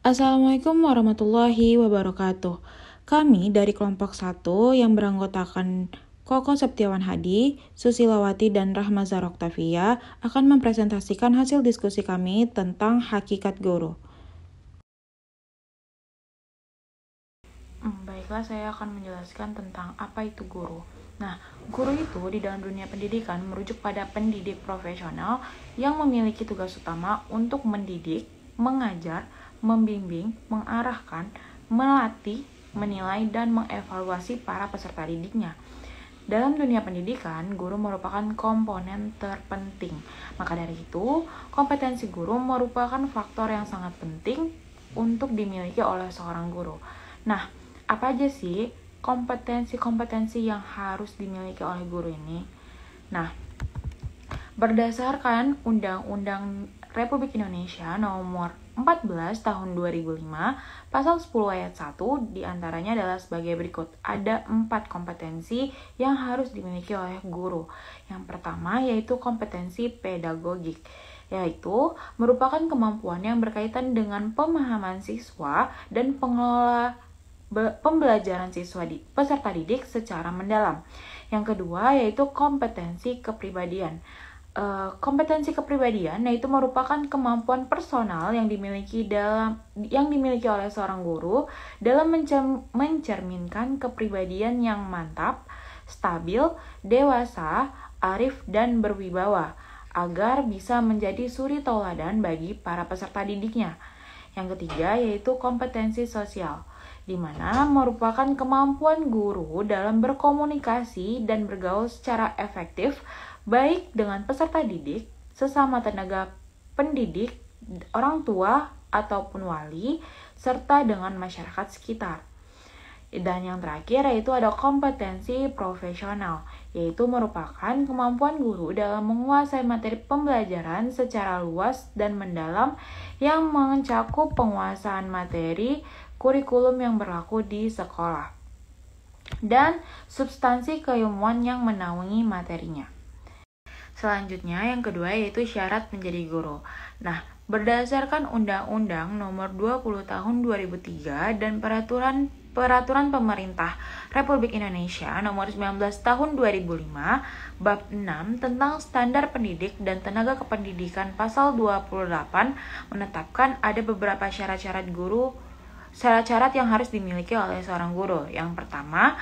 Assalamualaikum warahmatullahi wabarakatuh. Kami dari kelompok 1 yang beranggotakan Koko Septiawan Hadi, Susilawati, dan Rahmazar Oktavia akan mempresentasikan hasil diskusi kami tentang hakikat guru. Baiklah, saya akan menjelaskan tentang apa itu guru. Nah, guru itu di dalam dunia pendidikan merujuk pada pendidik profesional yang memiliki tugas utama untuk mendidik, mengajar, membimbing, mengarahkan, melatih, menilai, dan mengevaluasi para peserta didiknya. Dalam dunia pendidikan, guru merupakan komponen terpenting. Maka dari itu, kompetensi guru merupakan faktor yang sangat penting untuk dimiliki oleh seorang guru. Nah, apa aja sih kompetensi-kompetensi yang harus dimiliki oleh guru ini? Nah, berdasarkan Undang-Undang Republik Indonesia Nomor 14 Tahun 2005, Pasal 10 Ayat 1 diantaranya adalah sebagai berikut. Ada 4 kompetensi yang harus dimiliki oleh guru. Yang pertama yaitu kompetensi pedagogik, yaitu merupakan kemampuan yang berkaitan dengan pemahaman siswa dan pengelola pembelajaran siswa peserta didik secara mendalam. Yang kedua yaitu kompetensi kepribadian. Kompetensi kepribadian yaitu merupakan kemampuan personal yang dimiliki oleh seorang guru dalam mencerminkan kepribadian yang mantap, stabil, dewasa, arif, dan berwibawa agar bisa menjadi suri tauladan bagi para peserta didiknya. Yang ketiga yaitu kompetensi sosial, di mana merupakan kemampuan guru dalam berkomunikasi dan bergaul secara efektif baik dengan peserta didik, sesama tenaga pendidik, orang tua ataupun wali, serta dengan masyarakat sekitar. Dan yang terakhir yaitu ada kompetensi profesional, yaitu merupakan kemampuan guru dalam menguasai materi pembelajaran secara luas dan mendalam yang mencakup penguasaan materi kurikulum yang berlaku di sekolah dan substansi keilmuan yang menaungi materinya. Selanjutnya yang kedua yaitu syarat menjadi guru. Nah, berdasarkan Undang-Undang Nomor 20 Tahun 2003 dan Peraturan Pemerintah Republik Indonesia Nomor 19 Tahun 2005 Bab 6 tentang Standar Pendidik dan Tenaga Kependidikan Pasal 28 menetapkan ada beberapa syarat-syarat yang harus dimiliki oleh seorang guru. Yang pertama,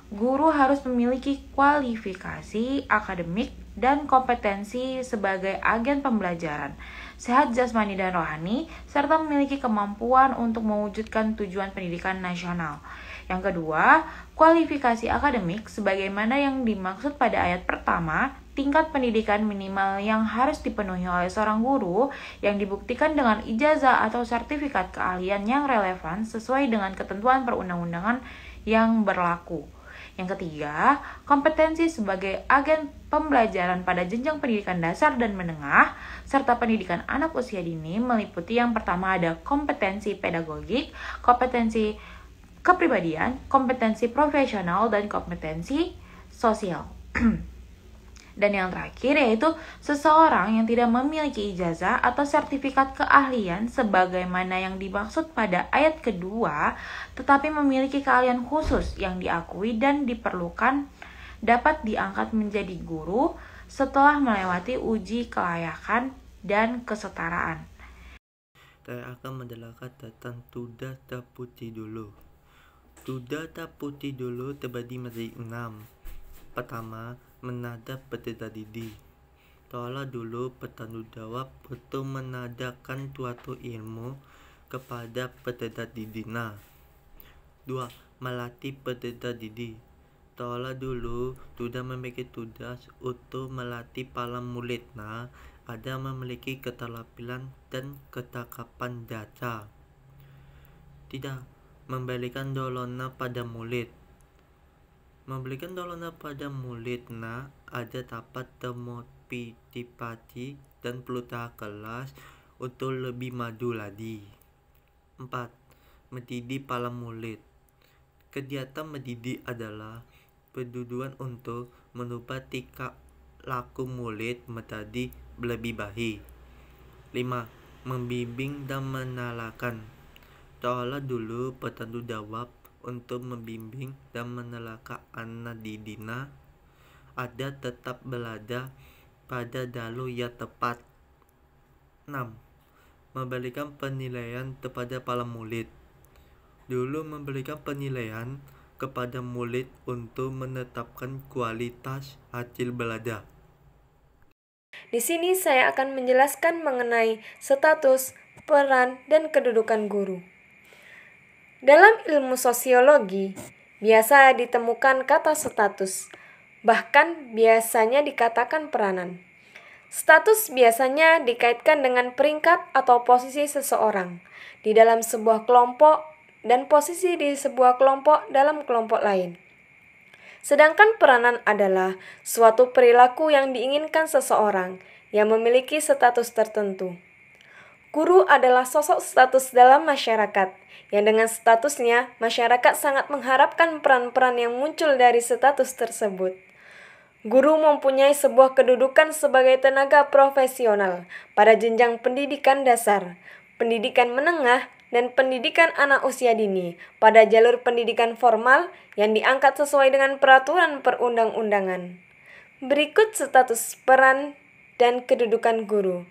guru harus memiliki kualifikasi akademik dan kompetensi sebagai agen pembelajaran, sehat jasmani dan rohani, serta memiliki kemampuan untuk mewujudkan tujuan pendidikan nasional. Yang kedua, kualifikasi akademik sebagaimana yang dimaksud pada ayat pertama, tingkat pendidikan minimal yang harus dipenuhi oleh seorang guru yang dibuktikan dengan ijazah atau sertifikat keahlian yang relevan sesuai dengan ketentuan perundang-undangan yang berlaku. Yang ketiga, kompetensi sebagai agen pembelajaran pada jenjang pendidikan dasar dan menengah, serta pendidikan anak usia dini meliputi yang pertama ada kompetensi pedagogik, kompetensi kepribadian, kompetensi profesional, dan kompetensi sosial. Dan yang terakhir yaitu seseorang yang tidak memiliki ijazah atau sertifikat keahlian sebagaimana yang dimaksud pada ayat kedua, tetapi memiliki keahlian khusus yang diakui dan diperlukan dapat diangkat menjadi guru setelah melewati uji kelayakan dan kesetaraan. Saya akan menjelaskan tentang tudah tak putih dulu. Tudah tak putih dulu terbagi menjadi 6. Pertama, menada peserta didik. Seolah dulu bertanggung jawab untuk menadakan suatu ilmu kepada peserta didiknya. 2. Melatih peserta didik. Seolah dulu sudah memiliki tugas untuk melatih para muridnya agar memiliki keterampilan dan ketakapan dasar. Tidak memberikan dorongan pada murid. Memberikan dorongan pada muridnya agar dapat termotivasi dan berusaha keras untuk lebih maju lagi. 4. Mendidik para murid. Kegiatan mendidik adalah bertujuan untuk merubah tingkah laku murid menjadi lebih baik. 5. Membimbing dan menarasikan. Seolah dulu petanggung jawab untuk membimbing dan menelaka anak didina ada tetap berada pada jalur yang tepat. 6. Memberikan penilaian kepada para murid. Dulu memberikan penilaian kepada murid untuk menetapkan kualitas hasil belajar. Di sini saya akan menjelaskan mengenai status, peran, dan kedudukan guru. Dalam ilmu sosiologi, biasa ditemukan kata status, bahkan biasanya dikatakan peranan. Status biasanya dikaitkan dengan peringkat atau posisi seseorang di dalam sebuah kelompok dan posisi di sebuah kelompok dalam kelompok lain. Sedangkan peranan adalah suatu perilaku yang diinginkan seseorang yang memiliki status tertentu. Guru adalah sosok status dalam masyarakat, yang dengan statusnya, masyarakat sangat mengharapkan peran-peran yang muncul dari status tersebut. Guru mempunyai sebuah kedudukan sebagai tenaga profesional pada jenjang pendidikan dasar, pendidikan menengah, dan pendidikan anak usia dini pada jalur pendidikan formal yang diangkat sesuai dengan peraturan perundang-undangan. Berikut status peran dan kedudukan guru.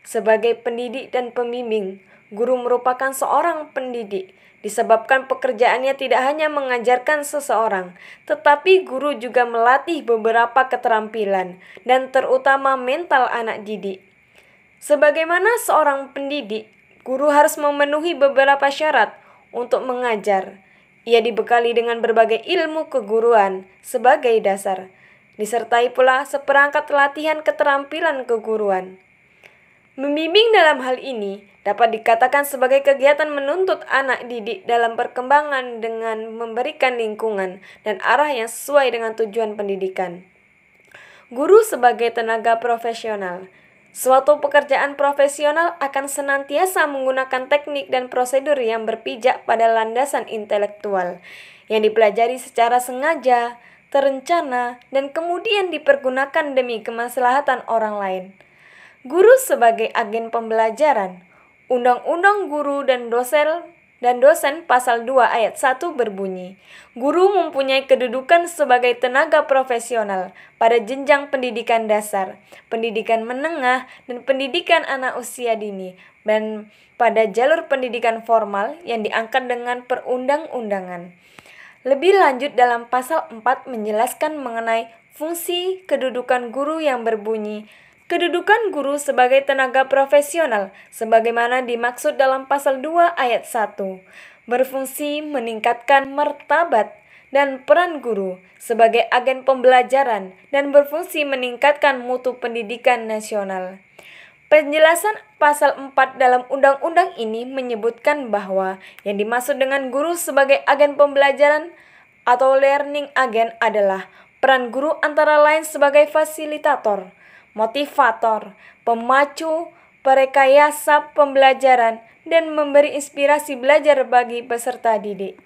Sebagai pendidik dan pembimbing, guru merupakan seorang pendidik, disebabkan pekerjaannya tidak hanya mengajarkan seseorang, tetapi guru juga melatih beberapa keterampilan dan terutama mental anak didik. Sebagaimana seorang pendidik, guru harus memenuhi beberapa syarat untuk mengajar. Ia dibekali dengan berbagai ilmu keguruan sebagai dasar, disertai pula seperangkat latihan keterampilan keguruan. Membimbing dalam hal ini dapat dikatakan sebagai kegiatan menuntut anak didik dalam perkembangan dengan memberikan lingkungan dan arah yang sesuai dengan tujuan pendidikan. Guru sebagai tenaga profesional. Suatu pekerjaan profesional akan senantiasa menggunakan teknik dan prosedur yang berpijak pada landasan intelektual, yang dipelajari secara sengaja, terencana, dan kemudian dipergunakan demi kemaslahatan orang lain. Guru sebagai agen pembelajaran. Undang-Undang Guru dan Dosen pasal 2 ayat 1 berbunyi, guru mempunyai kedudukan sebagai tenaga profesional pada jenjang pendidikan dasar, pendidikan menengah, dan pendidikan anak usia dini, dan pada jalur pendidikan formal yang diangkat dengan perundang-undangan. Lebih lanjut dalam pasal 4 menjelaskan mengenai fungsi kedudukan guru yang berbunyi, kedudukan guru sebagai tenaga profesional sebagaimana dimaksud dalam pasal 2 ayat 1, berfungsi meningkatkan martabat dan peran guru sebagai agen pembelajaran dan berfungsi meningkatkan mutu pendidikan nasional. Penjelasan pasal 4 dalam undang-undang ini menyebutkan bahwa yang dimaksud dengan guru sebagai agen pembelajaran atau learning agent adalah peran guru antara lain sebagai fasilitator, motivator, pemacu, perekayasa pembelajaran, dan memberi inspirasi belajar bagi peserta didik.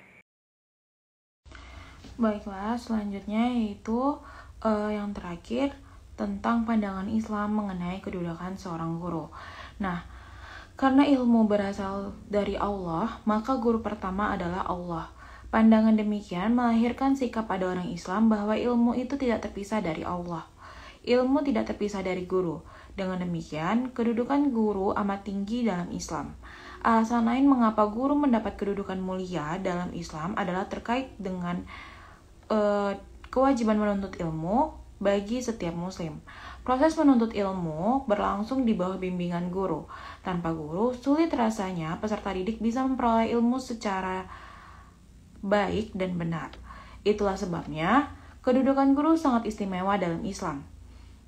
Baiklah, selanjutnya yaitu yang terakhir tentang pandangan Islam mengenai kedudukan seorang guru. Nah, karena ilmu berasal dari Allah, maka guru pertama adalah Allah. Pandangan demikian melahirkan sikap pada orang Islam bahwa ilmu itu tidak terpisah dari Allah. Ilmu tidak terpisah dari guru. Dengan demikian, kedudukan guru amat tinggi dalam Islam. Alasan lain mengapa guru mendapat kedudukan mulia dalam Islam adalah terkait dengan kewajiban menuntut ilmu bagi setiap muslim. Proses menuntut ilmu berlangsung di bawah bimbingan guru. Tanpa guru, sulit rasanya peserta didik bisa memperoleh ilmu secara baik dan benar. Itulah sebabnya kedudukan guru sangat istimewa dalam Islam.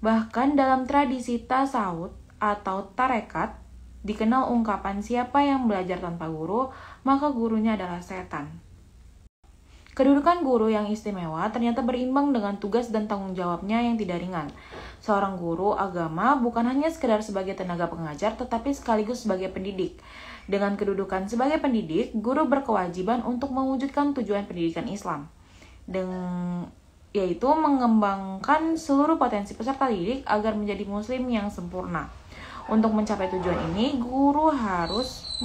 Bahkan dalam tradisi tasawuf atau tarekat, dikenal ungkapan siapa yang belajar tanpa guru, maka gurunya adalah setan. Kedudukan guru yang istimewa ternyata berimbang dengan tugas dan tanggung jawabnya yang tidak ringan. Seorang guru agama bukan hanya sekedar sebagai tenaga pengajar, tetapi sekaligus sebagai pendidik. Dengan kedudukan sebagai pendidik, guru berkewajiban untuk mewujudkan tujuan pendidikan Islam, yaitu mengembangkan seluruh potensi peserta didik agar menjadi muslim yang sempurna. Untuk mencapai tujuan ini, guru harus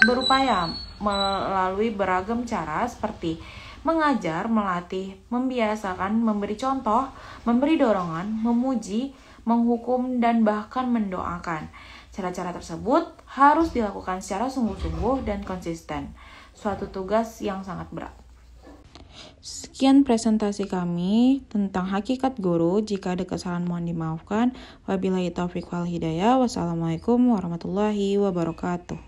berupaya melalui beragam cara seperti mengajar, melatih, membiasakan, memberi contoh, memberi dorongan, memuji, menghukum, dan bahkan mendoakan. Cara-cara tersebut harus dilakukan secara sungguh-sungguh dan konsisten. Suatu tugas yang sangat berat. Sekian presentasi kami tentang hakikat guru. Jika ada kesalahan mohon dimaafkan. Wabillahi taufiq wal hidayah. Wassalamualaikum warahmatullahi wabarakatuh.